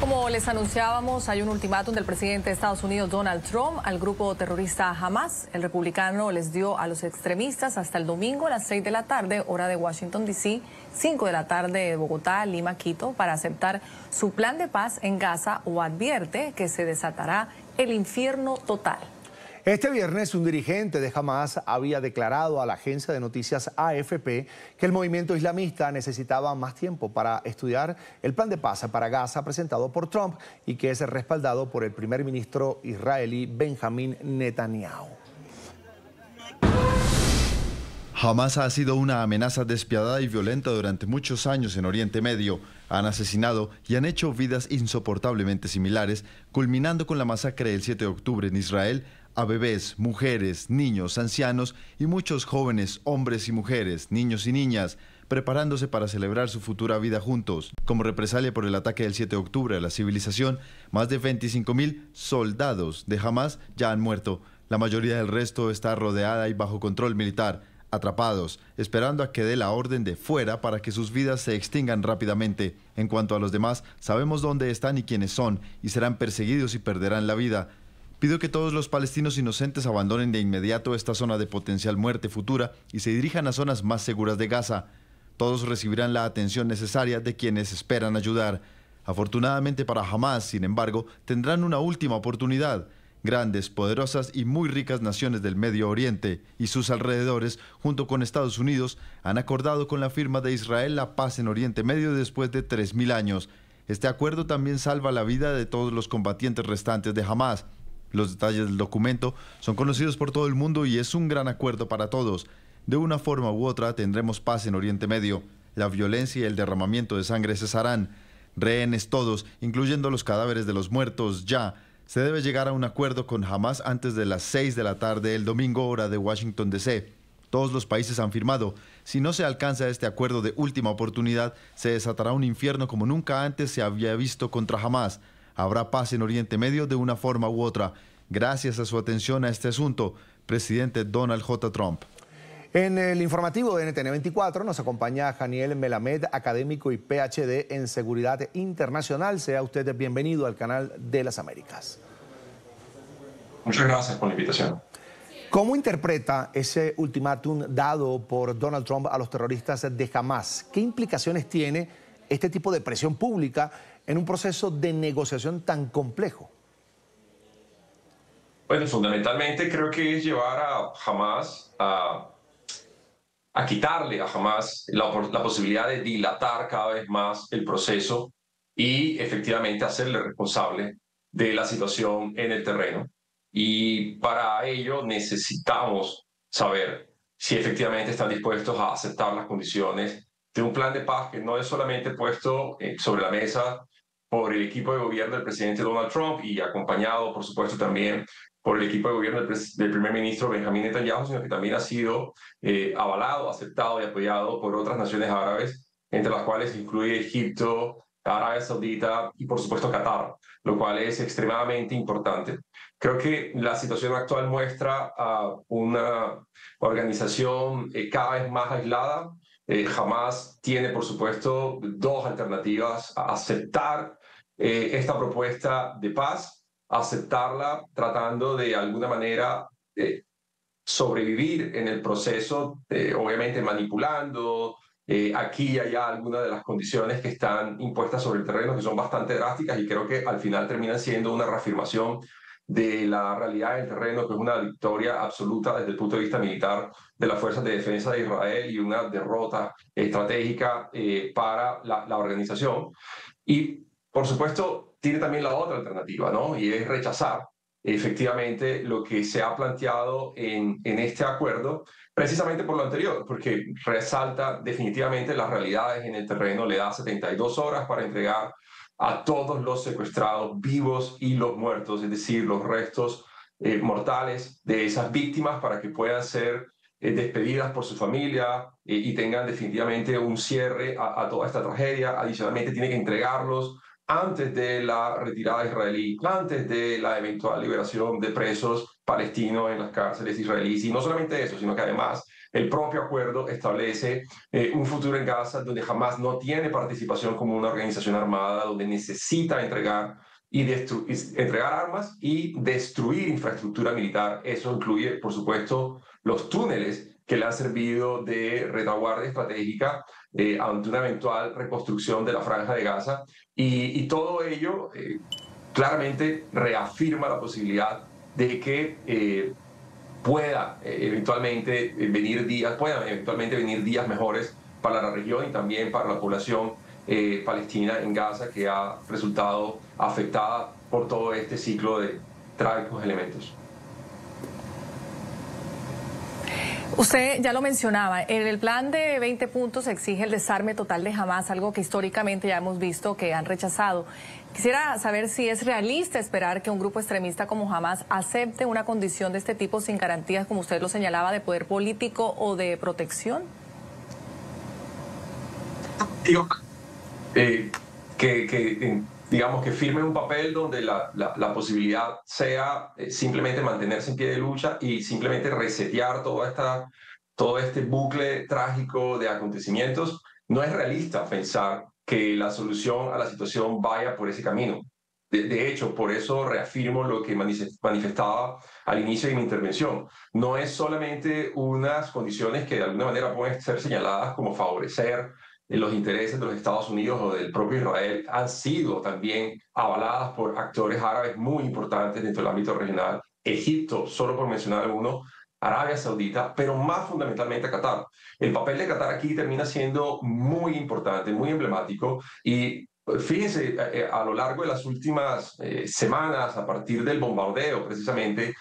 Como les anunciábamos, hay un ultimátum del presidente de Estados Unidos, Donald Trump, al grupo terrorista Hamas. El republicano les dio a los extremistas hasta el domingo a las 6 de la tarde, hora de Washington, D.C., 5 de la tarde de Bogotá, Lima, Quito, para aceptar su plan de paz en Gaza o advierte que se desatará el infierno total. Este viernes, un dirigente de Hamas había declarado a la agencia de noticias AFP que el movimiento islamista necesitaba más tiempo para estudiar el plan de paz para Gaza presentado por Trump y que es respaldado por el primer ministro israelí Benjamín Netanyahu. Hamas ha sido una amenaza despiadada y violenta durante muchos años en Oriente Medio. Han asesinado y han hecho vidas insoportablemente similares, culminando con la masacre del 7 de octubre en Israel a bebés, mujeres, niños, ancianos y muchos jóvenes, hombres y mujeres, niños y niñas, preparándose para celebrar su futura vida juntos. Como represalia por el ataque del 7 de octubre a la civilización, más de 25.000 soldados de Hamas ya han muerto. La mayoría del resto está rodeada y bajo control militar, atrapados, esperando a que dé la orden de fuera para que sus vidas se extingan rápidamente. En cuanto a los demás, sabemos dónde están y quiénes son, y serán perseguidos y perderán la vida. Pido que todos los palestinos inocentes abandonen de inmediato esta zona de potencial muerte futura y se dirijan a zonas más seguras de Gaza. Todos recibirán la atención necesaria de quienes esperan ayudar. Afortunadamente para Hamas, sin embargo, tendrán una última oportunidad. Grandes, poderosas y muy ricas naciones del Medio Oriente y sus alrededores, junto con Estados Unidos, han acordado con la firma de Israel la paz en Oriente Medio después de 3.000 años. Este acuerdo también salva la vida de todos los combatientes restantes de Hamas. Los detalles del documento son conocidos por todo el mundo y es un gran acuerdo para todos. De una forma u otra tendremos paz en Oriente Medio. La violencia y el derramamiento de sangre cesarán. Rehenes todos, incluyendo los cadáveres de los muertos, ya. Se debe llegar a un acuerdo con Hamas antes de las 6 de la tarde del domingo, hora de Washington, D.C. Todos los países han firmado. Si no se alcanza este acuerdo de última oportunidad, se desatará un infierno como nunca antes se había visto contra Hamas. Habrá paz en Oriente Medio de una forma u otra. Gracias a su atención a este asunto, presidente Donald J. Trump. En el informativo de NTN 24 nos acompaña Janiel Melamed, académico y PhD en Seguridad Internacional. Sea usted bienvenido al canal de las Américas. Muchas gracias por la invitación. ¿Cómo interpreta ese ultimátum dado por Donald Trump a los terroristas de Hamas? ¿Qué implicaciones tiene este tipo de presión pública en un proceso de negociación tan complejo? Bueno, fundamentalmente creo que es llevar a Hamas a quitarle a Hamas la posibilidad de dilatar cada vez más el proceso y efectivamente hacerle responsable de la situación en el terreno. Y para ello necesitamos saber si efectivamente están dispuestos a aceptar las condiciones de un plan de paz que no es solamente puesto sobre la mesa por el equipo de gobierno del presidente Donald Trump y acompañado, por supuesto, también por el equipo de gobierno del primer ministro Benjamín Netanyahu, sino que también ha sido avalado, aceptado y apoyado por otras naciones árabes, entre las cuales incluye Egipto, Arabia Saudita y, por supuesto, Qatar, lo cual es extremadamente importante. Creo que la situación actual muestra a una organización cada vez más aislada. Hamas tiene, por supuesto, dos alternativas: a aceptar esta propuesta de paz, aceptarla tratando de alguna manera sobrevivir en el proceso, obviamente manipulando aquí y allá algunas de las condiciones que están impuestas sobre el terreno, que son bastante drásticas y creo que al final terminan siendo una reafirmación de la realidad del terreno, que es una victoria absoluta desde el punto de vista militar de las fuerzas de defensa de Israel y una derrota estratégica para la organización. Y, por supuesto, tiene también la otra alternativa, ¿no? Y es rechazar efectivamente lo que se ha planteado en este acuerdo, precisamente por lo anterior, porque resalta definitivamente las realidades en el terreno, le da 72 horas para entregar a todos los secuestrados vivos y los muertos, es decir, los restos mortales de esas víctimas para que puedan ser despedidas por su familia y tengan definitivamente un cierre a toda esta tragedia. Adicionalmente, tiene que entregarlos antes de la retirada israelí, antes de la eventual liberación de presos palestinos en las cárceles israelíes. Y no solamente eso, sino que además el propio acuerdo establece un futuro en Gaza donde Hamas no tiene participación como una organización armada, donde necesita entregar entregar armas y destruir infraestructura militar. Eso incluye, por supuesto, los túneles que le han servido de retaguardia estratégica ante una eventual reconstrucción de la Franja de Gaza. Y todo ello claramente reafirma la posibilidad de que puedan eventualmente venir días mejores para la región y también para la población palestina en Gaza, que ha resultado afectada por todo este ciclo de trágicos elementos. Usted ya lo mencionaba, en el plan de 20 puntos se exige el desarme total de Hamas, algo que históricamente ya hemos visto que han rechazado. Quisiera saber si es realista esperar que un grupo extremista como Hamas acepte una condición de este tipo sin garantías, como usted lo señalaba, de poder político o de protección. Digo, digamos que firme un papel donde la posibilidad sea simplemente mantenerse en pie de lucha y simplemente resetear todo este bucle trágico de acontecimientos. No es realista pensar que la solución a la situación vaya por ese camino. De hecho, por eso reafirmo lo que manifestaba al inicio de mi intervención. No es solamente unas condiciones que de alguna manera pueden ser señaladas como favorecer los intereses de los Estados Unidos o del propio Israel, han sido también avaladas por actores árabes muy importantes dentro del ámbito regional. Egipto, solo por mencionar algunos, Arabia Saudita, pero más fundamentalmente Qatar. El papel de Qatar aquí termina siendo muy importante, muy emblemático, y fíjense, a lo largo de las últimas semanas, a partir del bombardeo precisamente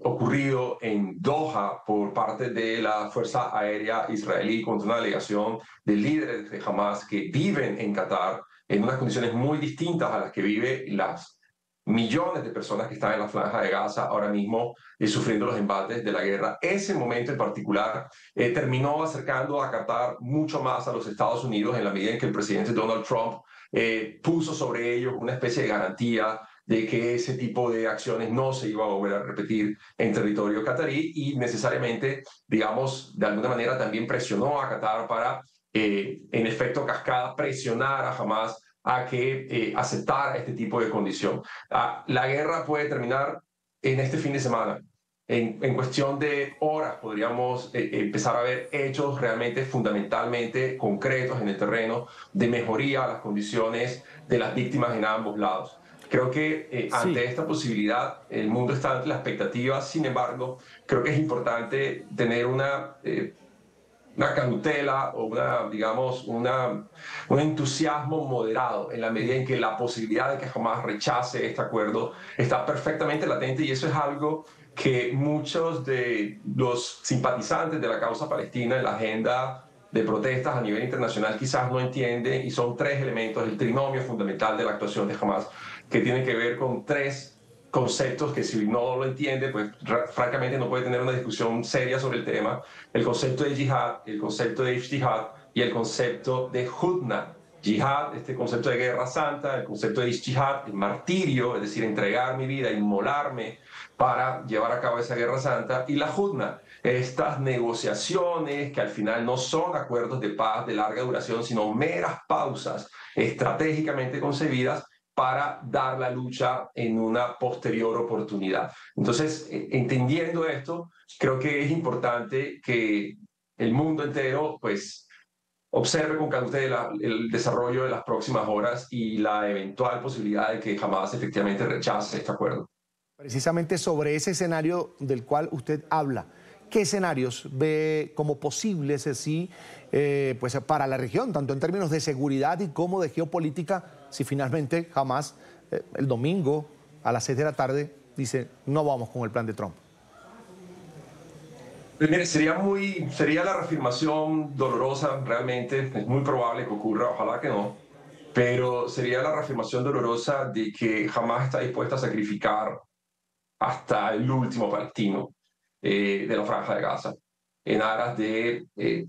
ocurrido en Doha por parte de la Fuerza Aérea Israelí contra una delegación de líderes de Hamas que viven en Qatar en unas condiciones muy distintas a las que viven las millones de personas que están en la Franja de Gaza ahora mismo sufriendo los embates de la guerra. Ese momento en particular terminó acercando a Qatar mucho más a los Estados Unidos en la medida en que el presidente Donald Trump puso sobre ellos una especie de garantía de que ese tipo de acciones no se iba a volver a repetir en territorio catarí y necesariamente, digamos, de alguna manera también presionó a Qatar para, en efecto cascada, presionar a Hamas a que aceptara este tipo de condición. La guerra puede terminar en este fin de semana. En cuestión de horas podríamos empezar a ver hechos realmente fundamentalmente concretos en el terreno de mejoría a las condiciones de las víctimas en ambos lados. Creo que ante esta posibilidad el mundo está ante la expectativa. Sin embargo, creo que es importante tener una cautela o un entusiasmo moderado en la medida en que la posibilidad de que jamás rechace este acuerdo está perfectamente latente, y eso es algo que muchos de los simpatizantes de la causa palestina en la agenda de protestas a nivel internacional quizás no entienden, y son tres elementos, el trinomio fundamental de la actuación de Hamas, que tiene que ver con tres conceptos que si no lo entiende, pues francamente no puede tener una discusión seria sobre el tema: el concepto de yihad, el concepto de ijtihad y el concepto de hudna. Yihad, este concepto de guerra santa; el concepto de ijtihad, el martirio, es decir, entregar mi vida, inmolarme para llevar a cabo esa guerra santa; y la hudna, estas negociaciones que al final no son acuerdos de paz de larga duración, sino meras pausas estratégicamente concebidas para dar la lucha en una posterior oportunidad. Entonces, entendiendo esto, creo que es importante que el mundo entero, pues, observe con cautela el desarrollo de las próximas horas y la eventual posibilidad de que Hamas efectivamente rechace este acuerdo. Precisamente sobre ese escenario del cual usted habla, ¿qué escenarios ve como posibles pues para la región, tanto en términos de seguridad y como de geopolítica, si finalmente Hamas el domingo a las 6 de la tarde dice no vamos con el plan de Trump? Pues mire, sería la reafirmación dolorosa, realmente, es muy probable que ocurra, ojalá que no, pero sería la reafirmación dolorosa de que Hamas está dispuesta a sacrificar hasta el último palestino de la Franja de Gaza en aras de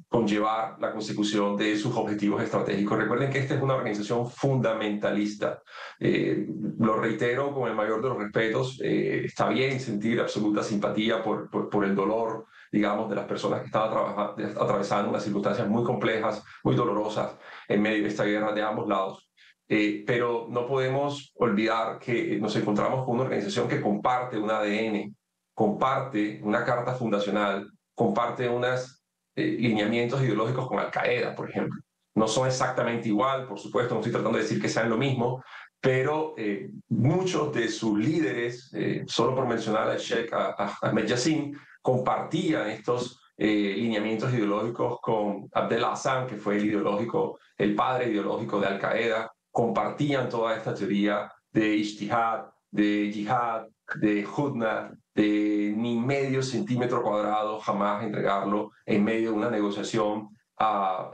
conllevar la consecución de sus objetivos estratégicos. Recuerden que esta es una organización fundamentalista. Lo reitero con el mayor de los respetos. Está bien sentir absoluta simpatía por el dolor digamos, de las personas que estaban atravesando unas circunstancias muy complejas, muy dolorosas en medio de esta guerra de ambos lados. Pero no podemos olvidar que nos encontramos con una organización que comparte un ADN, comparte una carta fundacional, comparte unos lineamientos ideológicos con Al-Qaeda, por ejemplo. No son exactamente igual, por supuesto, no estoy tratando de decir que sean lo mismo, pero muchos de sus líderes, solo por mencionar al Sheikh Ahmed Yassin, compartían estos lineamientos ideológicos con Abdel Hassan, que fue el padre ideológico de Al-Qaeda, compartían toda esta teoría de ijtihad, de yihad, de hudna, de ni medio centímetro cuadrado jamás entregarlo en medio de una negociación a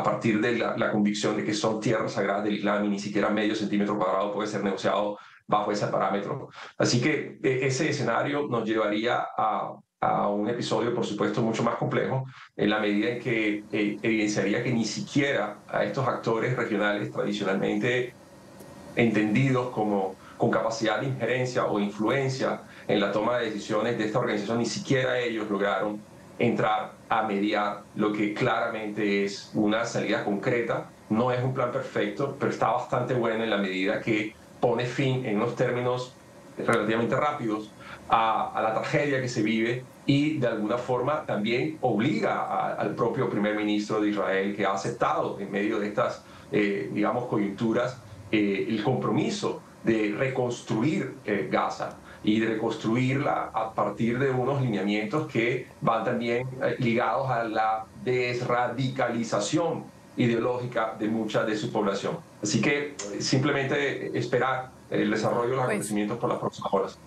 partir de la convicción de que son tierras sagradas del Islam y ni siquiera medio centímetro cuadrado puede ser negociado bajo ese parámetro. Así que ese escenario nos llevaría a un episodio, por supuesto, mucho más complejo, en la medida en que evidenciaría que ni siquiera a estos actores regionales tradicionalmente entendidos con capacidad de injerencia o influencia en la toma de decisiones de esta organización, ni siquiera ellos lograron entrar a mediar lo que claramente es una salida concreta. No es un plan perfecto, pero está bastante bueno en la medida que pone fin en unos términos relativamente rápidos a la tragedia que se vive y de alguna forma también obliga al propio primer ministro de Israel, que ha aceptado en medio de estas, digamos, coyunturas, el compromiso de reconstruir Gaza y de reconstruirla a partir de unos lineamientos que van también ligados a la desradicalización ideológica de mucha de su población. Así que simplemente esperar el desarrollo de los acontecimientos por las próximas horas.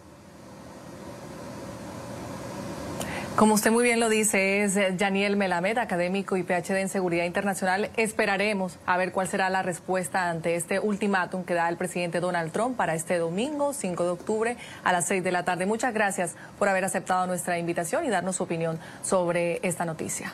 Como usted muy bien lo dice, es Yaniel Melamed, académico y PhD en Seguridad Internacional. Esperaremos a ver cuál será la respuesta ante este ultimátum que da el presidente Donald Trump para este domingo, 5 de octubre, a las 6 de la tarde. Muchas gracias por haber aceptado nuestra invitación y darnos su opinión sobre esta noticia.